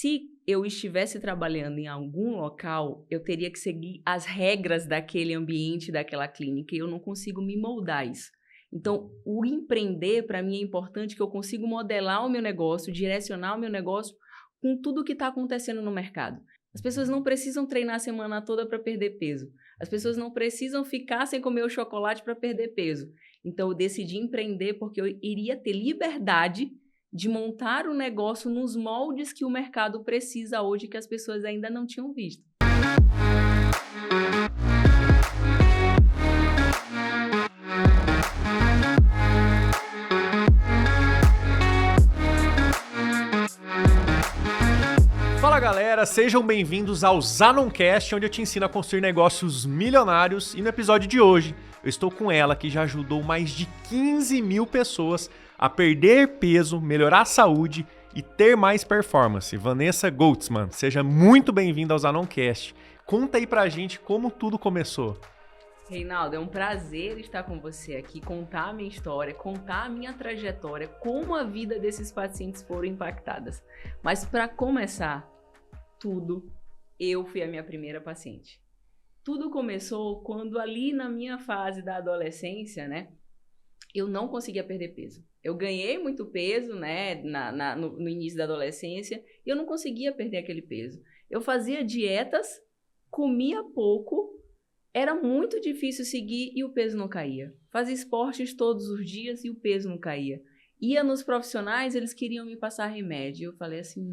Se eu estivesse trabalhando em algum local, eu teria que seguir as regras daquele ambiente, daquela clínica, e eu não consigo me moldar isso. Então, o empreender, para mim, é importante que eu consiga modelar o meu negócio, direcionar o meu negócio com tudo o que está acontecendo no mercado. As pessoas não precisam treinar a semana toda para perder peso. As pessoas não precisam ficar sem comer o chocolate para perder peso. Então, eu decidi empreender porque eu iria ter liberdade de montar o negócio nos moldes que o mercado precisa hoje, que as pessoas ainda não tinham visto. Fala galera, sejam bem-vindos ao Zanoncast, onde eu te ensino a construir negócios milionários. E no episódio de hoje, eu estou com ela, que já ajudou mais de 15 mil pessoas a perder peso, melhorar a saúde e ter mais performance. Vanessa Goltzman, seja muito bem-vinda ao Zanoncast. Conta aí pra gente como tudo começou. Reinaldo, é um prazer estar com você aqui, contar a minha história, contar a minha trajetória, como a vida desses pacientes foram impactadas. Mas para começar tudo, eu fui a minha primeira paciente. Tudo começou quando ali na minha fase da adolescência, né, eu não conseguia perder peso. Eu ganhei muito peso, né, no início da adolescência, e eu não conseguia perder aquele peso. Eu fazia dietas, comia pouco, era muito difícil seguir e o peso não caía. Fazia esportes todos os dias e o peso não caía. Ia nos profissionais, eles queriam me passar remédio. Eu falei assim,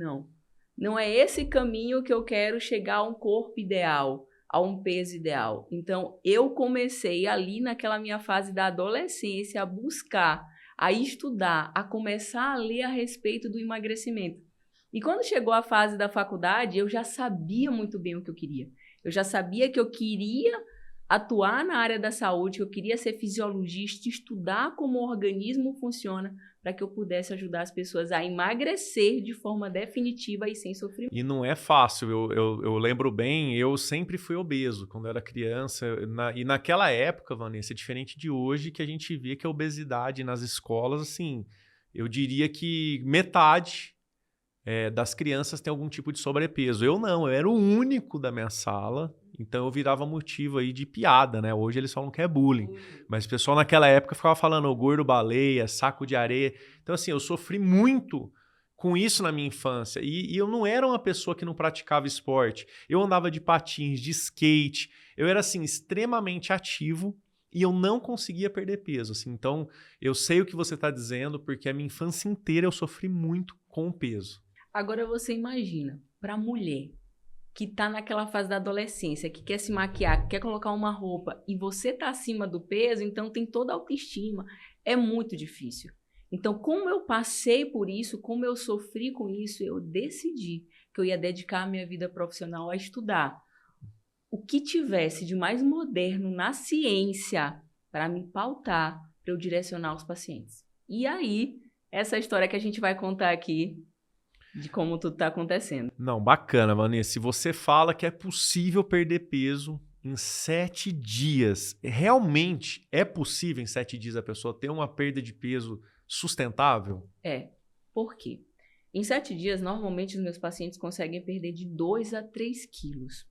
não é esse caminho que eu quero chegar a um corpo ideal, a um peso ideal. Então, eu comecei ali naquela minha fase da adolescência a buscar, a estudar, a começar a ler a respeito do emagrecimento. E quando chegou a fase da faculdade, eu já sabia muito bem o que eu queria. Eu já sabia que eu queria atuar na área da saúde, que eu queria ser fisiologista, estudar como o organismo funciona para que eu pudesse ajudar as pessoas a emagrecer de forma definitiva e sem sofrimento. E não é fácil, eu lembro bem, eu sempre fui obeso quando era criança, e naquela época, Vanessa, é diferente de hoje, que a gente via que a obesidade nas escolas, assim, eu diria que metade das crianças tem algum tipo de sobrepeso. Eu não, eu era o único da minha sala, então eu virava motivo aí de piada, né? Hoje eles falam que é bullying, mas o pessoal naquela época ficava falando gordo baleia, saco de areia. Então assim, eu sofri muito com isso na minha infância. E eu não era uma pessoa que não praticava esporte. Eu andava de patins, de skate. Eu era, assim, extremamente ativo e eu não conseguia perder peso. Assim. Então, eu sei o que você está dizendo, porque a minha infância inteira eu sofri muito com o peso. Agora você imagina, para a mulher que está naquela fase da adolescência, que quer se maquiar, que quer colocar uma roupa e você está acima do peso, então tem toda a autoestima. É muito difícil. Então, como eu passei por isso, como eu sofri com isso, eu decidi que eu ia dedicar a minha vida profissional a estudar o que tivesse de mais moderno na ciência para me pautar, para eu direcionar os pacientes. E aí, essa história que a gente vai contar aqui, de como tudo está acontecendo. Não, bacana, Vanessa. Se você fala que é possível perder peso em 7 dias, realmente é possível em 7 dias a pessoa ter uma perda de peso sustentável? É. Por quê? Em 7 dias, normalmente, os meus pacientes conseguem perder de 2 a 3 quilos.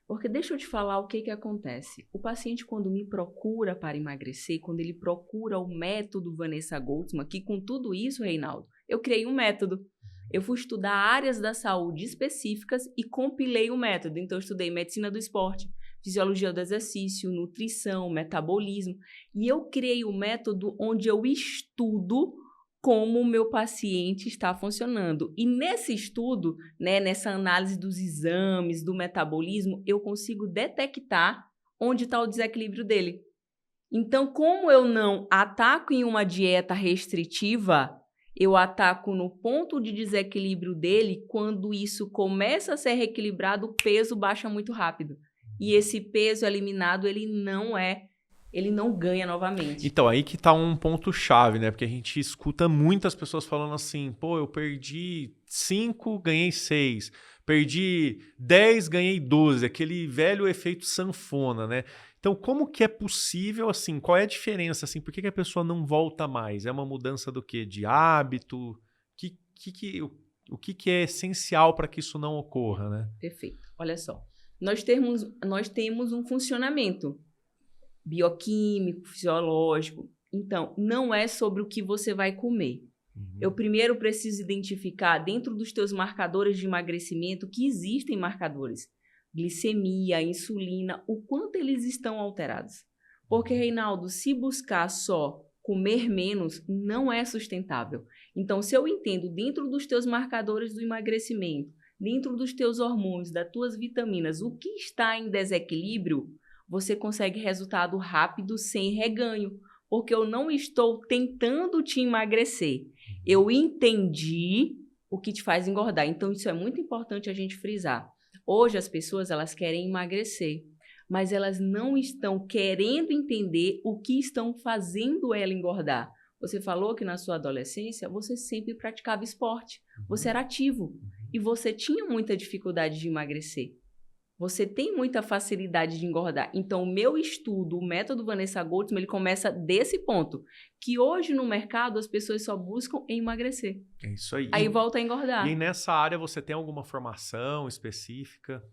Porque deixa eu te falar o que acontece. O paciente, quando me procura para emagrecer, quando ele procura o método Vanessa Goltzman, que com tudo isso, Reinaldo, eu criei um método. Eu fui estudar áreas da saúde específicas e compilei o método. Então, eu estudei medicina do esporte, fisiologia do exercício, nutrição, metabolismo. E eu criei um método onde eu estudo como o meu paciente está funcionando. E nesse estudo, né, nessa análise dos exames, do metabolismo, eu consigo detectar onde está o desequilíbrio dele. Então, como eu não ataco em uma dieta restritiva, eu ataco no ponto de desequilíbrio dele. Quando isso começa a ser reequilibrado, o peso baixa muito rápido. E esse peso eliminado, ele não ganha novamente. Então, aí que tá um ponto-chave, né? Porque a gente escuta muitas pessoas falando assim, pô, eu perdi 5, ganhei 6. Perdi 10, ganhei 12. Aquele velho efeito sanfona, né? Então, como que é possível, assim, qual é a diferença, assim, por que a pessoa não volta mais? É uma mudança do quê? De hábito? O que é essencial para que isso não ocorra, né? Perfeito. Olha só. Nós temos um funcionamento bioquímico, fisiológico. Então, não é sobre o que você vai comer. Eu primeiro preciso identificar dentro dos teus marcadores de emagrecimento que existem marcadores. Glicemia, insulina, o quanto eles estão alterados. Porque, Reinaldo, se buscar só comer menos, não é sustentável. Então, se eu entendo dentro dos teus marcadores do emagrecimento, dentro dos teus hormônios, das tuas vitaminas, o que está em desequilíbrio, você consegue resultado rápido sem reganho. Porque eu não estou tentando te emagrecer. Eu entendi o que te faz engordar. Então, isso é muito importante a gente frisar. Hoje, as pessoas, elas querem emagrecer, mas elas não estão querendo entender o que estão fazendo ela engordar. Você falou que na sua adolescência, você sempre praticava esporte. Você era ativo e você tinha muita dificuldade de emagrecer. Você tem muita facilidade de engordar. Então, o meu estudo, o método Vanessa Goldsman, ele começa desse ponto. Que hoje no mercado as pessoas só buscam emagrecer. É isso aí. Aí volta a engordar. E nessa área você tem alguma formação específica?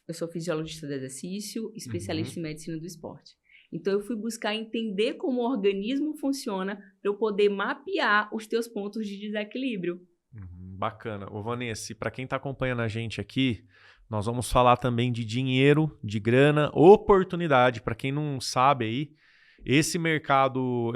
Eu sou fisiologista do exercício, especialista em medicina do esporte. Então, eu fui buscar entender como o organismo funciona para eu poder mapear os teus pontos de desequilíbrio. Bacana. Ô, Vanessa, para quem está acompanhando a gente aqui, nós vamos falar também de dinheiro, de grana, oportunidade. Para quem não sabe aí, esse mercado,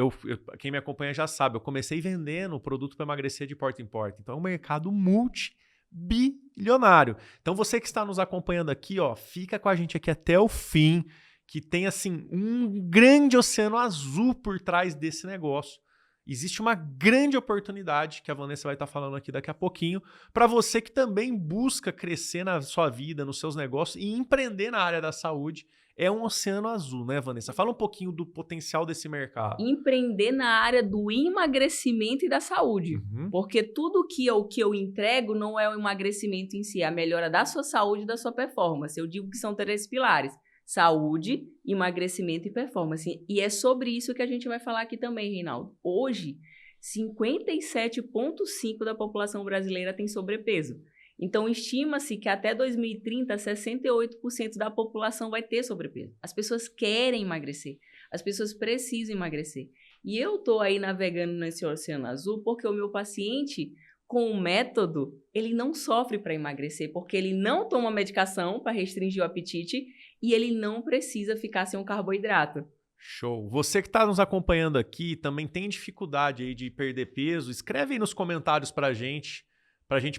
quem me acompanha já sabe, eu comecei vendendo produto para emagrecer de porta em porta. Então é um mercado multibilionário. Então você que está nos acompanhando aqui, ó, fica com a gente aqui até o fim, que tem assim um grande oceano azul por trás desse negócio. Existe uma grande oportunidade, que a Vanessa vai estar falando aqui daqui a pouquinho, para você que também busca crescer na sua vida, nos seus negócios e empreender na área da saúde. É um oceano azul, né, Vanessa? Fala um pouquinho do potencial desse mercado. Empreender na área do emagrecimento e da saúde. Porque tudo que eu entrego não é o emagrecimento em si, é a melhora da sua saúde e da sua performance. Eu digo que são 3 pilares. Saúde, emagrecimento e performance. E é sobre isso que a gente vai falar aqui também, Reinaldo. Hoje, 57,5% da população brasileira tem sobrepeso. Então, estima-se que até 2030, 68% da população vai ter sobrepeso. As pessoas querem emagrecer. As pessoas precisam emagrecer. E eu estou aí navegando nesse oceano azul porque o meu paciente, com o método, ele não sofre para emagrecer, porque ele não toma medicação para restringir o apetite e ele não precisa ficar sem um carboidrato. Show. Você que está nos acompanhando aqui, também tem dificuldade aí de perder peso, escreve aí nos comentários para a gente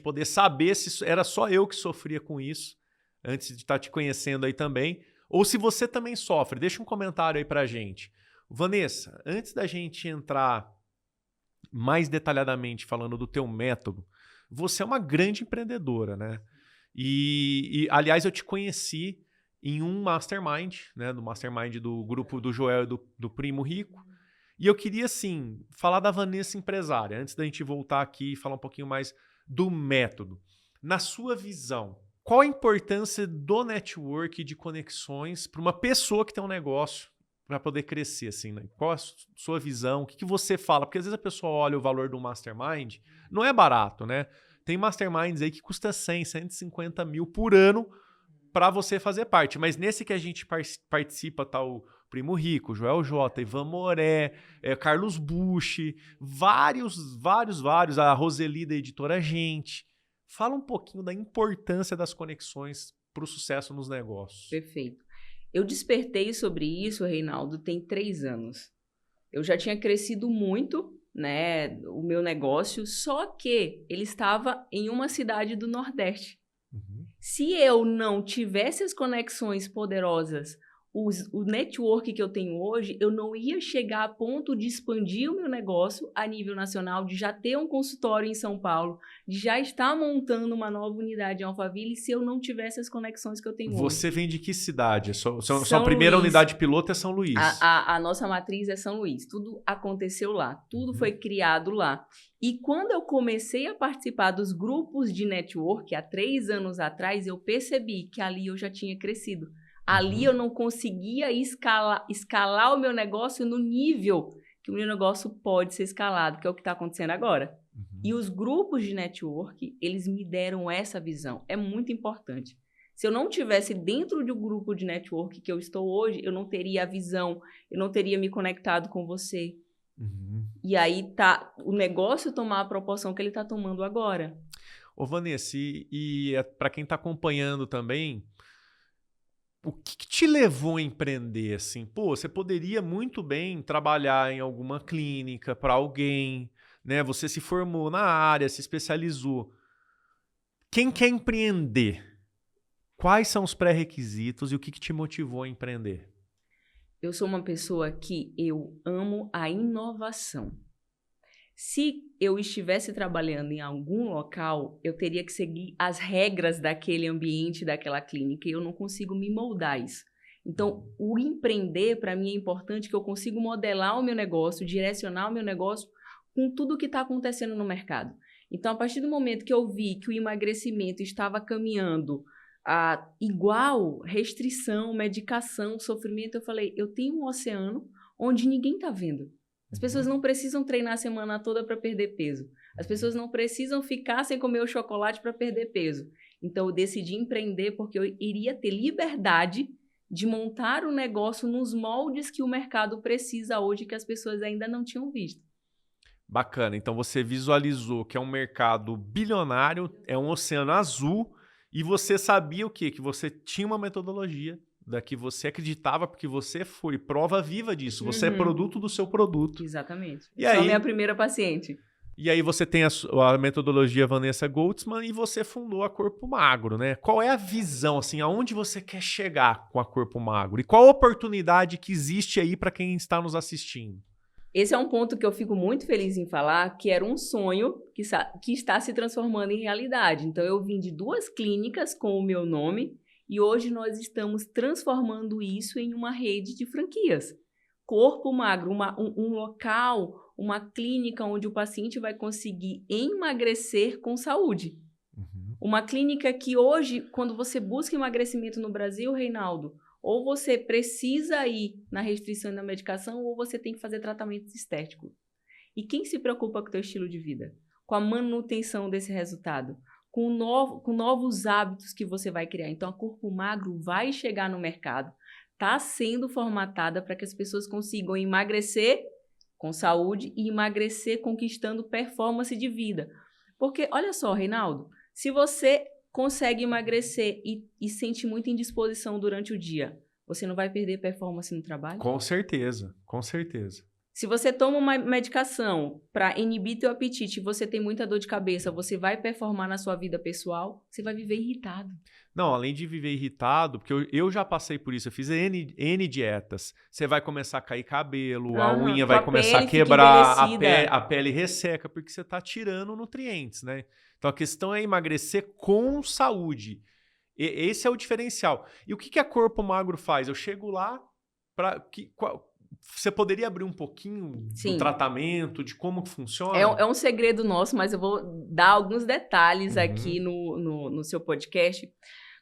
poder saber se era só eu que sofria com isso, antes de estar te conhecendo aí também, ou se você também sofre, deixa um comentário aí para a gente. Vanessa, antes da gente entrar mais detalhadamente falando do teu método, você é uma grande empreendedora, né? E aliás, eu te conheci em um mastermind, né? Do mastermind do grupo do Joel e do Primo Rico. E eu queria, assim, falar da Vanessa empresária, antes da gente voltar aqui e falar um pouquinho mais do método. Na sua visão, qual a importância do network de conexões para uma pessoa que tem um negócio para poder crescer, assim, né? Qual a sua visão? O que você fala? Porque às vezes a pessoa olha o valor do mastermind, não é barato, né? Tem masterminds aí que custa 100, 150 mil por ano para você fazer parte. Mas nesse que a gente participa, tá o Primo Rico, Joel J, Ivan Moré, Carlos Bush, vários, a Roseli da Editora Gente. Fala um pouquinho da importância das conexões para o sucesso nos negócios. Perfeito. Eu despertei sobre isso, Reinaldo, tem 3 anos. Eu já tinha crescido muito, né, o meu negócio, só que ele estava em uma cidade do Nordeste. Se eu não tivesse as conexões poderosas, o network que eu tenho hoje, eu não ia chegar a ponto de expandir o meu negócio a nível nacional, de já ter um consultório em São Paulo, de já estar montando uma nova unidade em Alphaville, se eu não tivesse as conexões que eu tenho hoje. Você vem de que cidade? Sua primeira unidade piloto é São Luís. A nossa matriz é São Luís. Tudo aconteceu lá. Tudo foi criado lá. E quando eu comecei a participar dos grupos de network, há 3 anos atrás, eu percebi que ali eu já tinha crescido. Ali eu não conseguia escalar o meu negócio no nível que o meu negócio pode ser escalado, que é o que está acontecendo agora. E os grupos de network, eles me deram essa visão. É muito importante. Se eu não tivesse dentro do grupo de network que eu estou hoje, eu não teria a visão, eu não teria me conectado com você. E aí tá o negócio tomar a proporção que ele está tomando agora. Ô, Vanessa, para quem está acompanhando também, o que te levou a empreender assim? Pô, você poderia muito bem trabalhar em alguma clínica para alguém, né? Você se formou na área, se especializou. Quem quer empreender? Quais são os pré-requisitos e o que te motivou a empreender? Eu sou uma pessoa que eu amo a inovação. Se eu estivesse trabalhando em algum local, eu teria que seguir as regras daquele ambiente, daquela clínica, e eu não consigo me moldar isso. Então, o empreender, para mim, é importante, que eu consigo modelar o meu negócio, direcionar o meu negócio com tudo que está acontecendo no mercado. Então, a partir do momento que eu vi que o emagrecimento estava caminhando a igual restrição, medicação, sofrimento, eu falei, eu tenho um oceano onde ninguém está vendo. As pessoas não precisam treinar a semana toda para perder peso. As pessoas não precisam ficar sem comer o chocolate para perder peso. Então, eu decidi empreender porque eu iria ter liberdade de montar um negócio nos moldes que o mercado precisa hoje, que as pessoas ainda não tinham visto. Bacana. Então, você visualizou que é um mercado bilionário, é um oceano azul, e você sabia o quê? Que você tinha uma metodologia da que você acreditava, porque você foi prova viva disso. Você é produto do seu produto. Exatamente. E Sou aí, a minha primeira paciente. E aí você tem a metodologia Vanessa Goltzman e você fundou a Corpo Magro, né? Qual é a visão, assim, aonde você quer chegar com a Corpo Magro? E qual a oportunidade que existe aí para quem está nos assistindo? Esse é um ponto que eu fico muito feliz em falar, que era um sonho que está se transformando em realidade. Então, eu vim de 2 clínicas com o meu nome, e hoje nós estamos transformando isso em uma rede de franquias. Corpo Magro, um local, uma clínica onde o paciente vai conseguir emagrecer com saúde. Uma clínica que hoje, quando você busca emagrecimento no Brasil, Reinaldo, ou você precisa ir na restrição e na medicação, ou você tem que fazer tratamentos estéticos. E quem se preocupa com o teu estilo de vida? Com a manutenção desse resultado? Com novos hábitos que você vai criar. Então, a Corpo Magro vai chegar no mercado, está sendo formatada para que as pessoas consigam emagrecer com saúde e emagrecer conquistando performance de vida. Porque, olha só, Reinaldo, se você consegue emagrecer e sente muita indisposição durante o dia, você não vai perder performance no trabalho? Com certeza, com certeza. Se você toma uma medicação para inibir teu apetite e você tem muita dor de cabeça, você vai performar na sua vida pessoal? Você vai viver irritado. Não, além de viver irritado, porque eu já passei por isso, eu fiz N dietas. Você vai começar a cair cabelo, a unha vai começar a quebrar, a pele resseca, porque você está tirando nutrientes, né? Então a questão é emagrecer com saúde. Esse é o diferencial. E o que a Corpo Magro faz? Eu chego lá para... Você poderia abrir um pouquinho do tratamento, de como que funciona? É um segredo nosso, mas eu vou dar alguns detalhes aqui no seu podcast.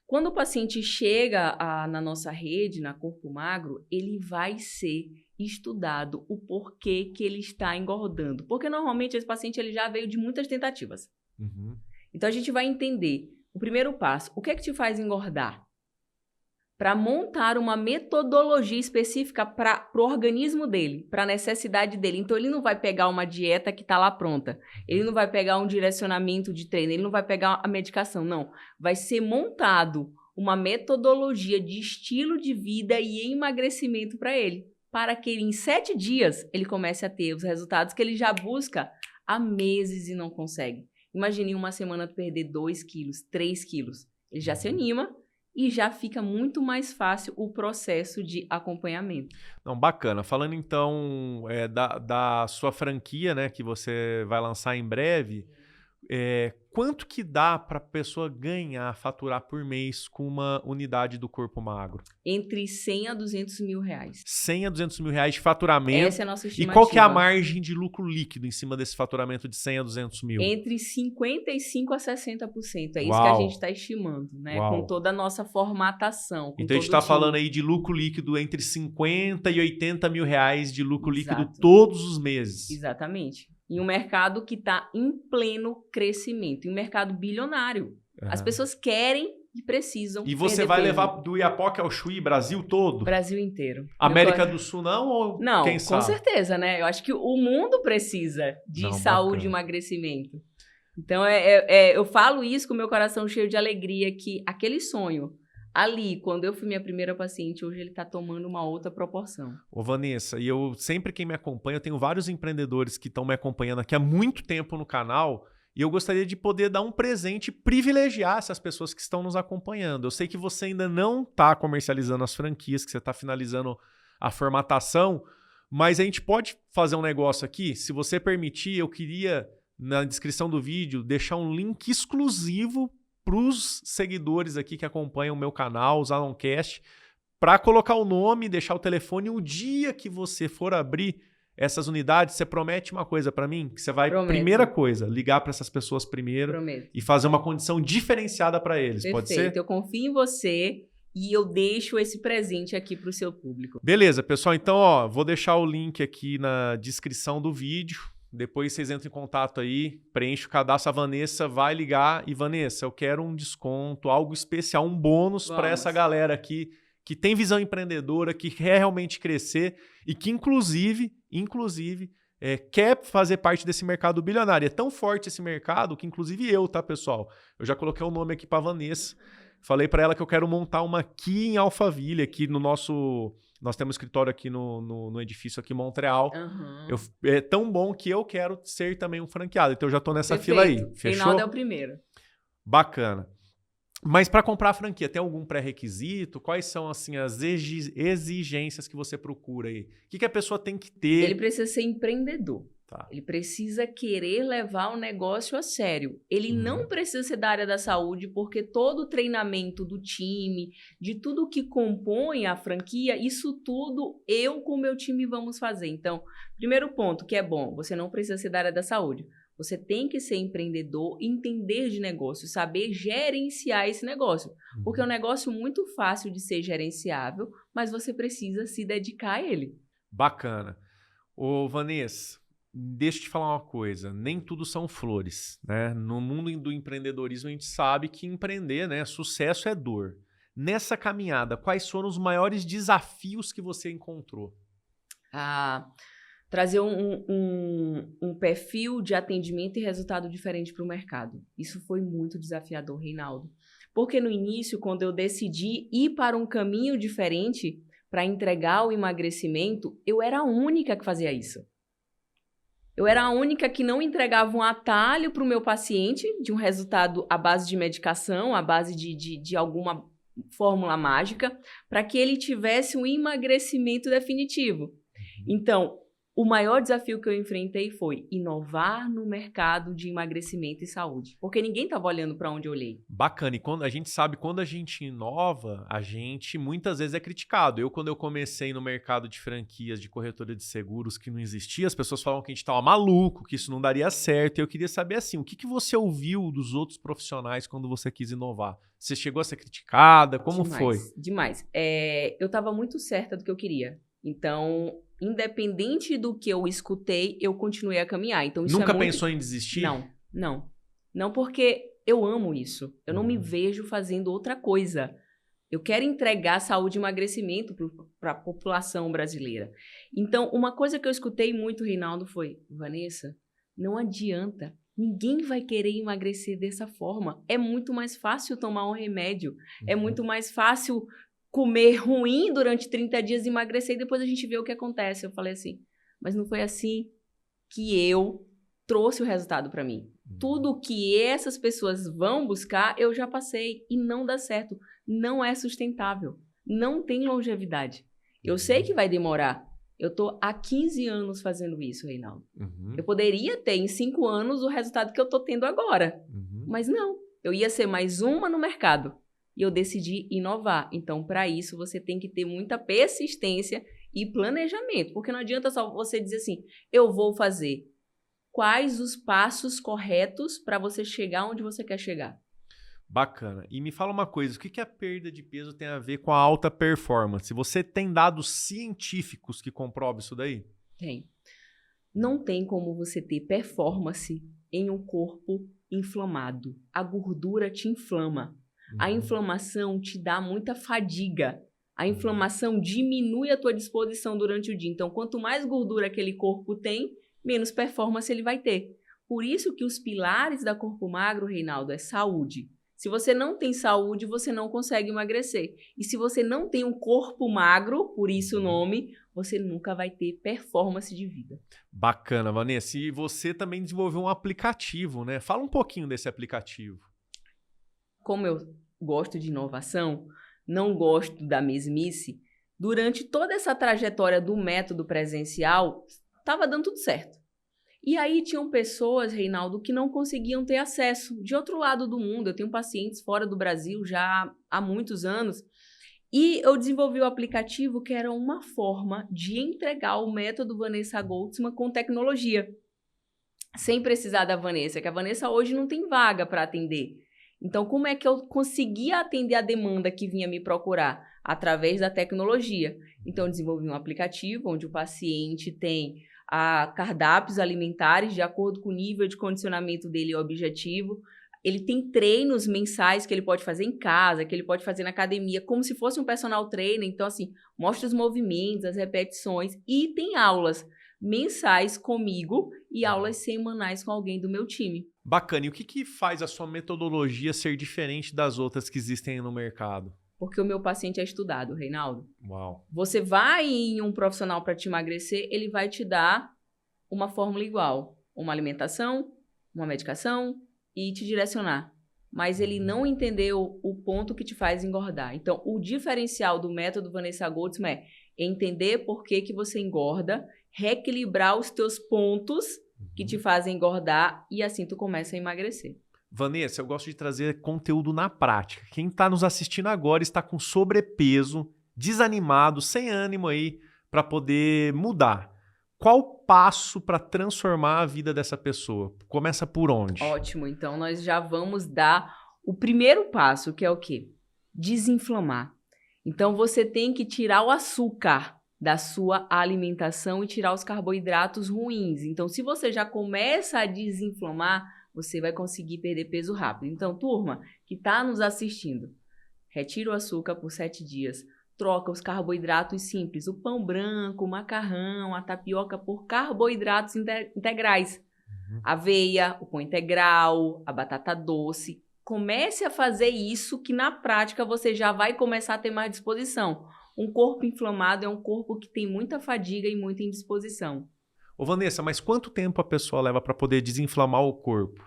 Quando o paciente chega na nossa rede, na Corpo Magro, ele vai ser estudado o porquê que ele está engordando. Porque normalmente esse paciente ele já veio de muitas tentativas. Então a gente vai entender o primeiro passo. O que é que te faz engordar? Para montar uma metodologia específica para o organismo dele, para a necessidade dele. Então, ele não vai pegar uma dieta que está lá pronta. Ele não vai pegar um direcionamento de treino. Ele não vai pegar a medicação. Não. Vai ser montado uma metodologia de estilo de vida e emagrecimento para ele. Para que em 7 dias ele comece a ter os resultados que ele já busca há meses e não consegue. Imagine em uma semana tu perder 2 quilos, 3 quilos. Ele já se anima. E já fica muito mais fácil o processo de acompanhamento. Não, bacana. Falando então da sua franquia, né, que você vai lançar em breve, quanto que dá para a pessoa ganhar, faturar por mês com uma unidade do Corpo Magro? Entre 100 a 200 mil reais. 100 a 200 mil reais de faturamento. Essa é a nossa estimativa. E qual que é a margem de lucro líquido em cima desse faturamento de 100 a 200 mil? Entre 55% a 60%. É isso que a gente está estimando, né? Com toda a nossa formatação. Então a gente está falando aí de lucro líquido entre 50 e 80 mil reais de lucro líquido todos os meses. Exatamente. em um mercado que está em pleno crescimento, em um mercado bilionário. As pessoas querem e precisam. E você vai levar do Iapoque ao Chuí, Brasil todo? Brasil inteiro. América do Sul não? Ou não, quem com sabe? certeza, né? Eu acho que o mundo precisa de saúde e emagrecimento. Então, eu falo isso com o meu coração cheio de alegria, que aquele sonho ali, quando eu fui minha primeira paciente, hoje ele está tomando uma outra proporção. Ô Vanessa, e eu sempre quem me acompanha, eu tenho vários empreendedores que estão me acompanhando aqui há muito tempo no canal, e eu gostaria de poder dar um presente e privilegiar essas pessoas que estão nos acompanhando. Eu sei que você ainda não está comercializando as franquias, que você está finalizando a formatação, mas a gente pode fazer um negócio aqui? Se você permitir, eu queria, na descrição do vídeo, deixar um link exclusivo para os seguidores aqui que acompanham o meu canal, o Zanoncast, para colocar o nome, deixar o telefone. O dia que você for abrir essas unidades, você promete uma coisa para mim? Que você vai, primeira coisa, ligar para essas pessoas primeiro. Prometo. E fazer uma condição diferenciada para eles. Perfeito. Pode ser? Eu confio em você e eu deixo esse presente aqui para o seu público. Beleza, pessoal. Então, ó, vou deixar o link aqui na descrição do vídeo. Depois vocês entram em contato aí, preenche o cadastro, a Vanessa vai ligar. E Vanessa, eu quero um desconto, algo especial, um bônus para essa galera aqui que tem visão empreendedora, que quer realmente crescer e que inclusive quer fazer parte desse mercado bilionário. É tão forte esse mercado que inclusive eu, tá, pessoal? Eu já coloquei o nome aqui para Vanessa. Falei para ela que eu quero montar uma aqui em Alphaville, aqui no nosso... Nós temos um escritório aqui no edifício aqui em Montreal. É tão bom que eu quero ser também um franqueado. Então eu já tô nessa fila aí. Fechou? Reinaldo é o primeiro. Bacana. Mas para comprar a franquia, tem algum pré-requisito? Quais são assim as exigências que você procura aí? O que a pessoa tem que ter? Ele precisa ser empreendedor. Tá. Ele precisa querer levar o negócio a sério. Ele não precisa ser da área da saúde, porque todo o treinamento do time, de tudo que compõe a franquia, isso tudo eu com o meu time vamos fazer. Então, primeiro ponto que é bom, você não precisa ser da área da saúde. Você tem que ser empreendedor, entender de negócio, saber gerenciar esse negócio. Porque é um negócio muito fácil de ser gerenciável, mas você precisa se dedicar a ele. Bacana. Ô, Vanessa, deixa eu te falar uma coisa. Nem tudo são flores, né? No mundo do empreendedorismo, a gente sabe que empreender, né? Sucesso é dor. Nessa caminhada, quais foram os maiores desafios que você encontrou? Trazer um perfil de atendimento e resultado diferente para o mercado. Isso foi muito desafiador, Reinaldo. Porque no início, quando eu decidi ir para um caminho diferente para entregar o emagrecimento, eu era a única que fazia isso. Eu era a única que não entregava um atalho para o meu paciente de um resultado à base de medicação, à base de alguma fórmula mágica, para que ele tivesse um emagrecimento definitivo. Então, o maior desafio que eu enfrentei foi inovar no mercado de emagrecimento e saúde. Porque ninguém estava olhando para onde eu olhei. Bacana. E quando a gente sabe, quando a gente inova, a gente muitas vezes é criticado. Quando eu comecei no mercado de franquias, de corretora de seguros, que não existia, as pessoas falavam que a gente estava maluco, que isso não daria certo. E eu queria saber assim, o que você ouviu dos outros profissionais quando você quis inovar? Você chegou a ser criticada? Como foi? Demais. Eu estava muito certa do que eu queria. Então, independente do que eu escutei, eu continuei a caminhar. Então, isso Nunca pensou em desistir? Não. Não, porque eu amo isso. Eu não me vejo fazendo outra coisa. Eu quero entregar saúde e emagrecimento para a população brasileira. Então, uma coisa que eu escutei muito, Reinaldo, foi: Vanessa, não adianta. Ninguém vai querer emagrecer dessa forma. É muito mais fácil tomar um remédio. É muito mais fácil comer ruim durante 30 dias, emagrecer e depois a gente vê o que acontece. Eu falei assim, mas não foi assim que eu trouxe o resultado para mim. Tudo que essas pessoas vão buscar, eu já passei e não dá certo. Não é sustentável. Não tem longevidade. Eu sei que vai demorar. Eu tô há 15 anos fazendo isso, Reinaldo. Eu poderia ter em 5 anos o resultado que eu tô tendo agora. Mas não. Eu ia ser mais uma no mercado. E eu decidi inovar. Então, para isso, você tem que ter muita persistência e planejamento. Porque não adianta só você dizer assim, eu vou fazer. Quais os passos corretos para você chegar onde você quer chegar? Bacana. E me fala uma coisa, o que a perda de peso tem a ver com a alta performance? Você tem dados científicos que comprovam isso daí? Tem. Não tem como você ter performance em um corpo inflamado. A gordura te inflama. A inflamação te dá muita fadiga. A inflamação diminui a tua disposição durante o dia. Então, quanto mais gordura aquele corpo tem, menos performance ele vai ter. Por isso que os pilares da Corpo Magro, Reinaldo, é saúde. Se você não tem saúde, você não consegue emagrecer. E se você não tem um corpo magro, por isso o nome, você nunca vai ter performance de vida. Bacana, Vanessa. E você também desenvolveu um aplicativo, né? Fala um pouquinho desse aplicativo. Como eu gosto de inovação, não gosto da mesmice, durante toda essa trajetória do método presencial, estava dando tudo certo. E aí tinham pessoas, Reinaldo, que não conseguiam ter acesso de outro lado do mundo. Eu tenho pacientes fora do Brasil já há muitos anos. E eu desenvolvi o aplicativo que era uma forma de entregar o método Vanessa Goldsman com tecnologia. Sem precisar da Vanessa, que a Vanessa hoje não tem vaga para atender. Então, como é que eu conseguia atender a demanda que vinha me procurar? Através da tecnologia. Então, eu desenvolvi um aplicativo onde o paciente tem cardápios alimentares de acordo com o nível de condicionamento dele e objetivo. Ele tem treinos mensais que ele pode fazer em casa, que ele pode fazer na academia, como se fosse um personal trainer. Então, assim, mostra os movimentos, as repetições. E tem aulas mensais comigo e aulas semanais com alguém do meu time. Bacana. E o que faz a sua metodologia ser diferente das outras que existem no mercado? Porque o meu paciente é estudado, Reinaldo. Uau. Você vai em um profissional para te emagrecer, ele vai te dar uma fórmula igual. Uma alimentação, uma medicação e te direcionar. Mas ele não entendeu o ponto que te faz engordar. Então, o diferencial do método Vanessa Goldsman é entender por que você engorda, reequilibrar os teus pontos que te fazem engordar e assim tu começa a emagrecer. Vanessa, eu gosto de trazer conteúdo na prática. Quem está nos assistindo agora está com sobrepeso, desanimado, sem ânimo aí para poder mudar. Qual o passo para transformar a vida dessa pessoa? Começa por onde? Ótimo, então nós já vamos dar o primeiro passo, que é o quê? Desinflamar. Então você tem que tirar o açúcar da sua alimentação e tirar os carboidratos ruins. Então, se você já começa a desinflamar, você vai conseguir perder peso rápido. Então, turma que está nos assistindo, retira o açúcar por 7 dias. Troca os carboidratos simples, o pão branco, o macarrão, a tapioca por carboidratos integrais. Aveia, o pão integral, a batata doce. Comece a fazer isso que na prática você já vai começar a ter mais disposição. Um corpo inflamado é um corpo que tem muita fadiga e muita indisposição. Ô Vanessa, mas quanto tempo a pessoa leva para poder desinflamar o corpo?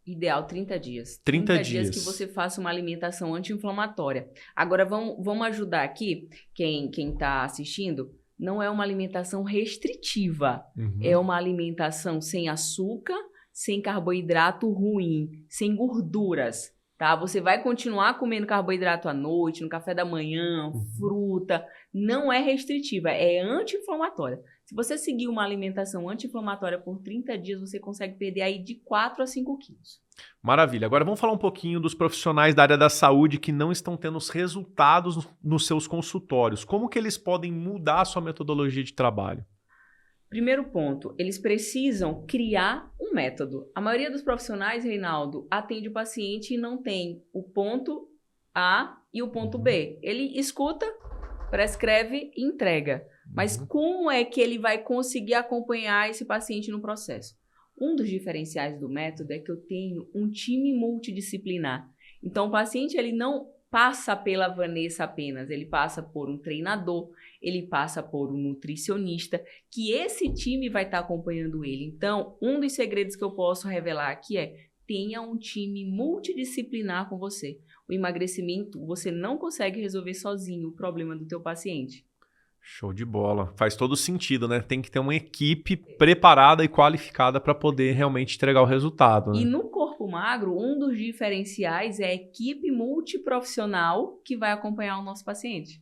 Ideal 30 dias. 30 dias que você faça uma alimentação anti-inflamatória. Agora, vamos ajudar aqui, quem está assistindo, não é uma alimentação restritiva. É uma alimentação sem açúcar, sem carboidrato ruim, sem gorduras. Tá? Você vai continuar comendo carboidrato à noite, no café da manhã, fruta. Não é restritiva, é anti-inflamatória. Se você seguir uma alimentação anti-inflamatória por 30 dias, você consegue perder aí de 4 a 5 quilos. Maravilha. Agora vamos falar um pouquinho dos profissionais da área da saúde que não estão tendo os resultados nos seus consultórios. Como que eles podem mudar a sua metodologia de trabalho? Primeiro ponto, eles precisam criar um método. A maioria dos profissionais, Reinaldo, atende o paciente e não tem o ponto A e o ponto B. Ele escuta, prescreve e entrega. Mas como é que ele vai conseguir acompanhar esse paciente no processo? Um dos diferenciais do método é que eu tenho um time multidisciplinar. Então, o paciente ele não passa pela Vanessa apenas, ele passa por um treinador, ele passa por um nutricionista, que esse time vai estar acompanhando ele. Então, um dos segredos que eu posso revelar aqui é: tenha um time multidisciplinar com você. O emagrecimento, você não consegue resolver sozinho o problema do teu paciente. Show de bola. Faz todo sentido, né? Tem que ter uma equipe preparada e qualificada para poder realmente entregar o resultado. Né? E no Corpo Magro, um dos diferenciais é a equipe multiprofissional que vai acompanhar o nosso paciente.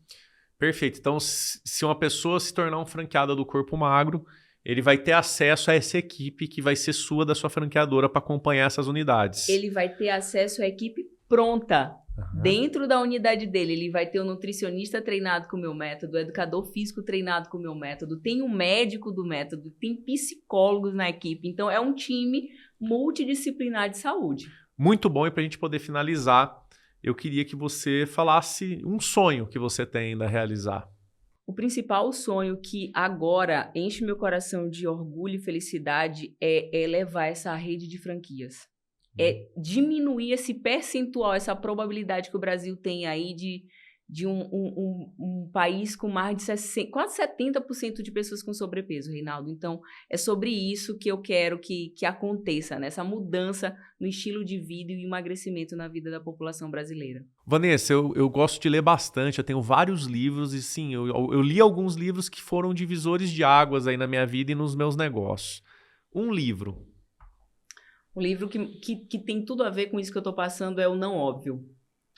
Perfeito. Então, se uma pessoa se tornar um franqueado do Corpo Magro, ele vai ter acesso a essa equipe que vai ser sua, da sua franqueadora, para acompanhar essas unidades. Ele vai ter acesso à equipe pronta Dentro da unidade dele, ele vai ter o nutricionista treinado com o meu método, o educador físico treinado com o meu método, tem um médico do método, tem psicólogos na equipe. Então, é um time multidisciplinar de saúde. Muito bom, e para a gente poder finalizar, eu queria que você falasse um sonho que você tem ainda a realizar. O principal sonho que agora enche meu coração de orgulho e felicidade é levar essa rede de franquias. É diminuir esse percentual, essa probabilidade que o Brasil tem aí de um país com mais de quase 70% de pessoas com sobrepeso, Reinaldo. Então, é sobre isso que eu quero que aconteça, né? Essa mudança no estilo de vida e o emagrecimento na vida da população brasileira. Vanessa, eu gosto de ler bastante, eu tenho vários livros e sim, eu li alguns livros que foram divisores de águas aí na minha vida e nos meus negócios. Um livro. Um livro que tem tudo a ver com isso que eu estou passando é O Não Óbvio.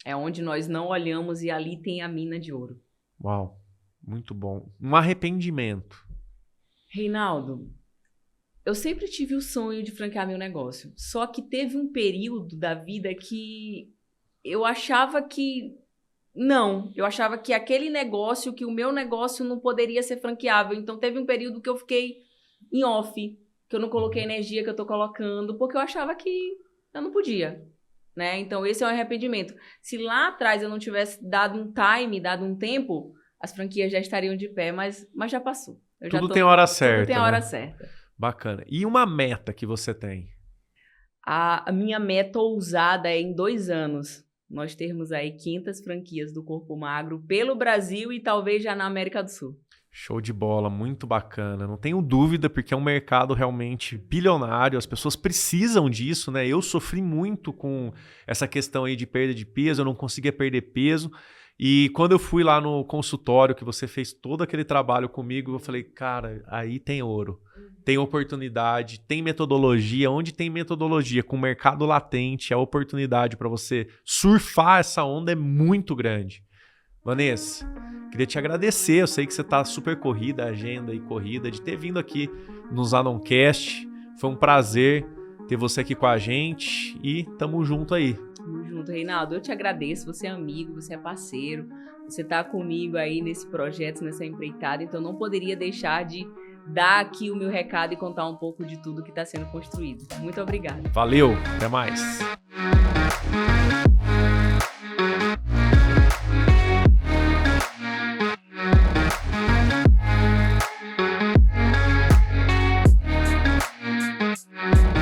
É onde nós não olhamos e ali tem a mina de ouro. Uau, muito bom. Um arrependimento. Reinaldo, eu sempre tive o sonho de franquear meu negócio. Só que teve um período da vida que eu achava que... Não, eu achava que aquele negócio, que o meu negócio não poderia ser franqueável. Então teve um período que eu fiquei em off, que eu não coloquei a energia que eu tô colocando, porque eu achava que eu não podia. Né? Então, esse é um arrependimento. Se lá atrás eu não tivesse dado um time, dado um tempo, as franquias já estariam de pé, mas já passou. Tudo tem hora certa. Tudo tem a hora certa. Bacana. E uma meta que você tem? A minha meta ousada é em 2 anos nós termos aí 500 franquias do Corpo Magro pelo Brasil e talvez já na América do Sul. Show de bola, muito bacana. Não tenho dúvida, porque é um mercado realmente bilionário, as pessoas precisam disso, né? Eu sofri muito com essa questão aí de perda de peso, eu não conseguia perder peso. E quando eu fui lá no consultório, que você fez todo aquele trabalho comigo, eu falei, cara, aí tem ouro, tem oportunidade, tem metodologia. Onde tem metodologia com mercado latente, a oportunidade para você surfar essa onda é muito grande. Vanessa, queria te agradecer, eu sei que você está super corrida, agenda e corrida, de ter vindo aqui no Zanoncast. Foi um prazer ter você aqui com a gente e tamo junto aí. Tamo junto, Reinaldo. Eu te agradeço, você é amigo, você é parceiro, você tá comigo aí nesse projeto, nessa empreitada, então não poderia deixar de dar aqui o meu recado e contar um pouco de tudo que está sendo construído. Muito obrigada. Valeu, até mais.